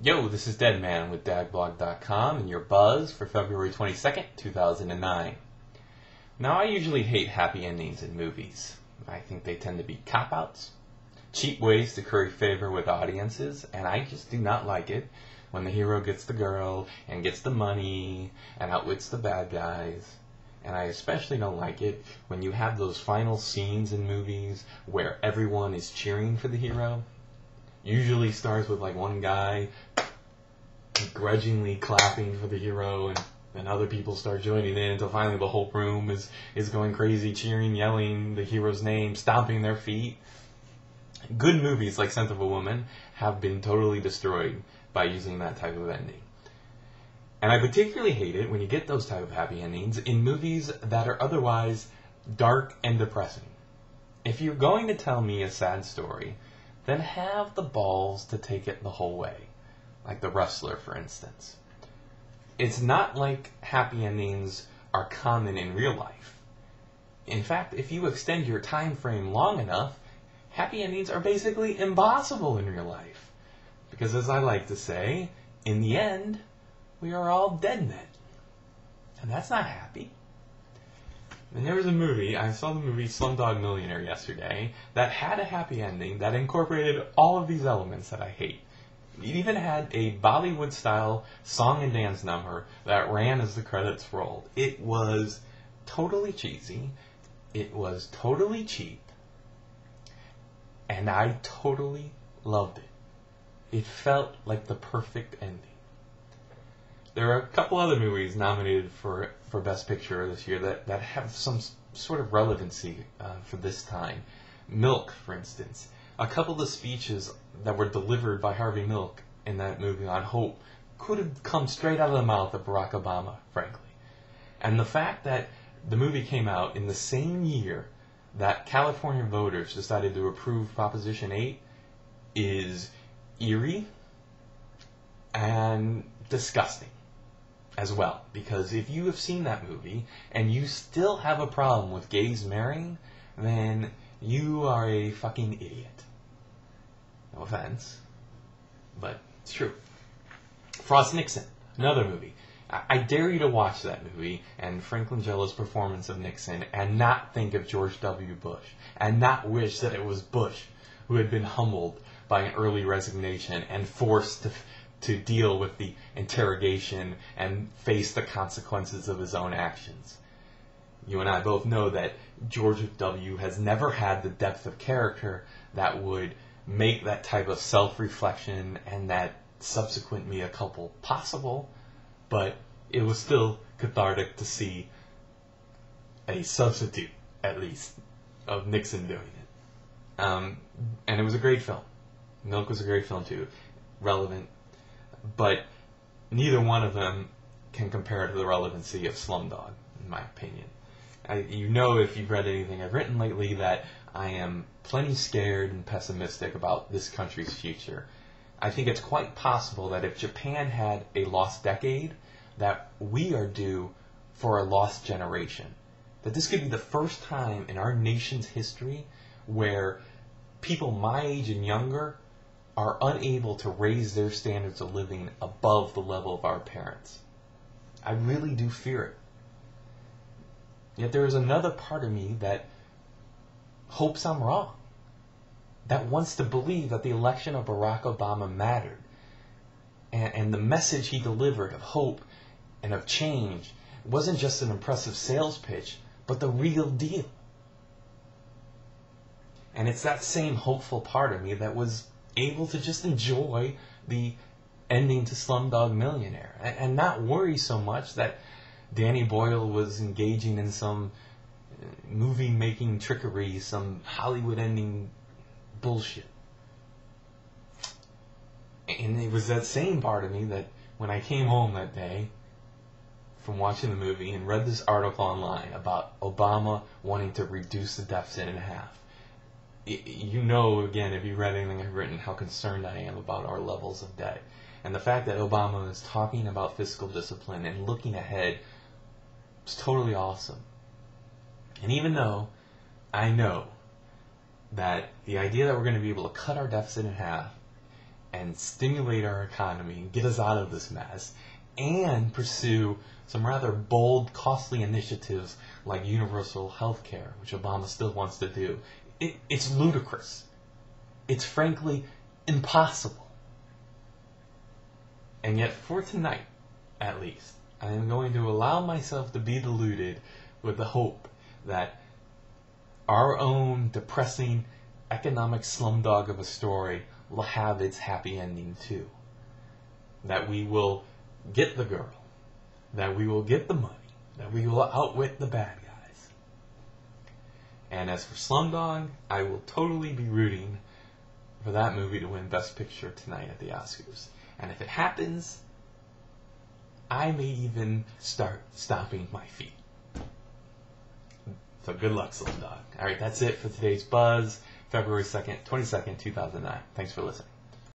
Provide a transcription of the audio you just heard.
Yo, this is Deadman with dagbuzz.com and your buzz for February 22nd, 2009. Now, I usually hate happy endings in movies. I think they tend to be cop-outs, cheap ways to curry favor with audiences, and I just do not like it when the hero gets the girl and gets the money and outwits the bad guys. And I especially don't like it when you have those final scenes in movies where everyone is cheering for the hero. Usually starts with like one guy grudgingly clapping for the hero, and then other people start joining in until finally the whole room is going crazy, cheering, yelling the hero's name, stomping their feet. Good movies like Scent of a Woman have been totally destroyed by using that type of ending. And I particularly hate it when you get those type of happy endings in movies that are otherwise dark and depressing. If you're going to tell me a sad story, then have the balls to take it the whole way. Like The Wrestler, for instance. It's not like happy endings are common in real life. In fact, if you extend your time frame long enough, happy endings are basically impossible in real life. Because as I like to say, in the end, we are all dead men. And that's not happy. And there was a movie, I saw the movie Slumdog Millionaire yesterday, that had a happy ending that incorporated all of these elements that I hate. It even had a Bollywood-style song and dance number that ran as the credits rolled. It was totally cheesy, it was totally cheap, and I totally loved it. It felt like the perfect ending. There are a couple other movies nominated for Best Picture this year that have some sort of relevancy for this time. Milk, for instance. A couple of the speeches that were delivered by Harvey Milk in that movie on hope could have come straight out of the mouth of Barack Obama, frankly. And the fact that the movie came out in the same year that California voters decided to approve Proposition 8 is eerie and disgusting as well. Because if you have seen that movie and you still have a problem with gays marrying, then you are a fucking idiot. No offense, but it's true. Frost Nixon, another movie. I dare you to watch that movie and Frank Langella's performance of Nixon and not think of George W. Bush and not wish that it was Bush who had been humbled by an early resignation and forced to deal with the interrogation and face the consequences of his own actions. You and I both know that George W. has never had the depth of character that would make that type of self-reflection and that subsequent mea culpa possible, but it was still cathartic to see a substitute, at least, of Nixon doing it. And it was a great film. Milk was a great film too, relevant, but neither one of them can compare to the relevancy of Slumdog, in my opinion. You know, if you've read anything I've written lately, that I am plenty scared and pessimistic about this country's future. I think it's quite possible that if Japan had a lost decade, that we are due for a lost generation. That this could be the first time in our nation's history where people my age and younger are unable to raise their standards of living above the level of our parents. I really do fear it. Yet there is another part of me that hopes I'm wrong, that wants to believe that the election of Barack Obama mattered, and the message he delivered of hope and of change wasn't just an impressive sales pitch, but the real deal. And it's that same hopeful part of me that was able to just enjoy the ending to Slumdog Millionaire and not worry so much that Danny Boyle was engaging in some movie-making trickery, some Hollywood-ending bullshit. And it was that same part of me that when I came home that day from watching the movie and read this article online about Obama wanting to reduce the deficit in half. You know, again, if you read anything I've written, how concerned I am about our levels of debt. And the fact that Obama is talking about fiscal discipline and looking ahead is totally awesome. And even though I know that the idea that we're going to be able to cut our deficit in half and stimulate our economy and get us out of this mess, and pursue some rather bold, costly initiatives like universal health care, which Obama still wants to do. It's ludicrous. It's frankly impossible. And yet, for tonight, at least, I am going to allow myself to be deluded with the hope that our own depressing economic slumdog of a story will have its happy ending too. That we will get the girl, that we will get the money, that we will outwit the bad guys. And as for Slumdog, I will totally be rooting for that movie to win Best Picture tonight at the Oscars. And if it happens, I may even start stomping my feet. So good luck, Slumdog. Alright, that's it for today's Buzz, February 2nd, 2009. Thanks for listening.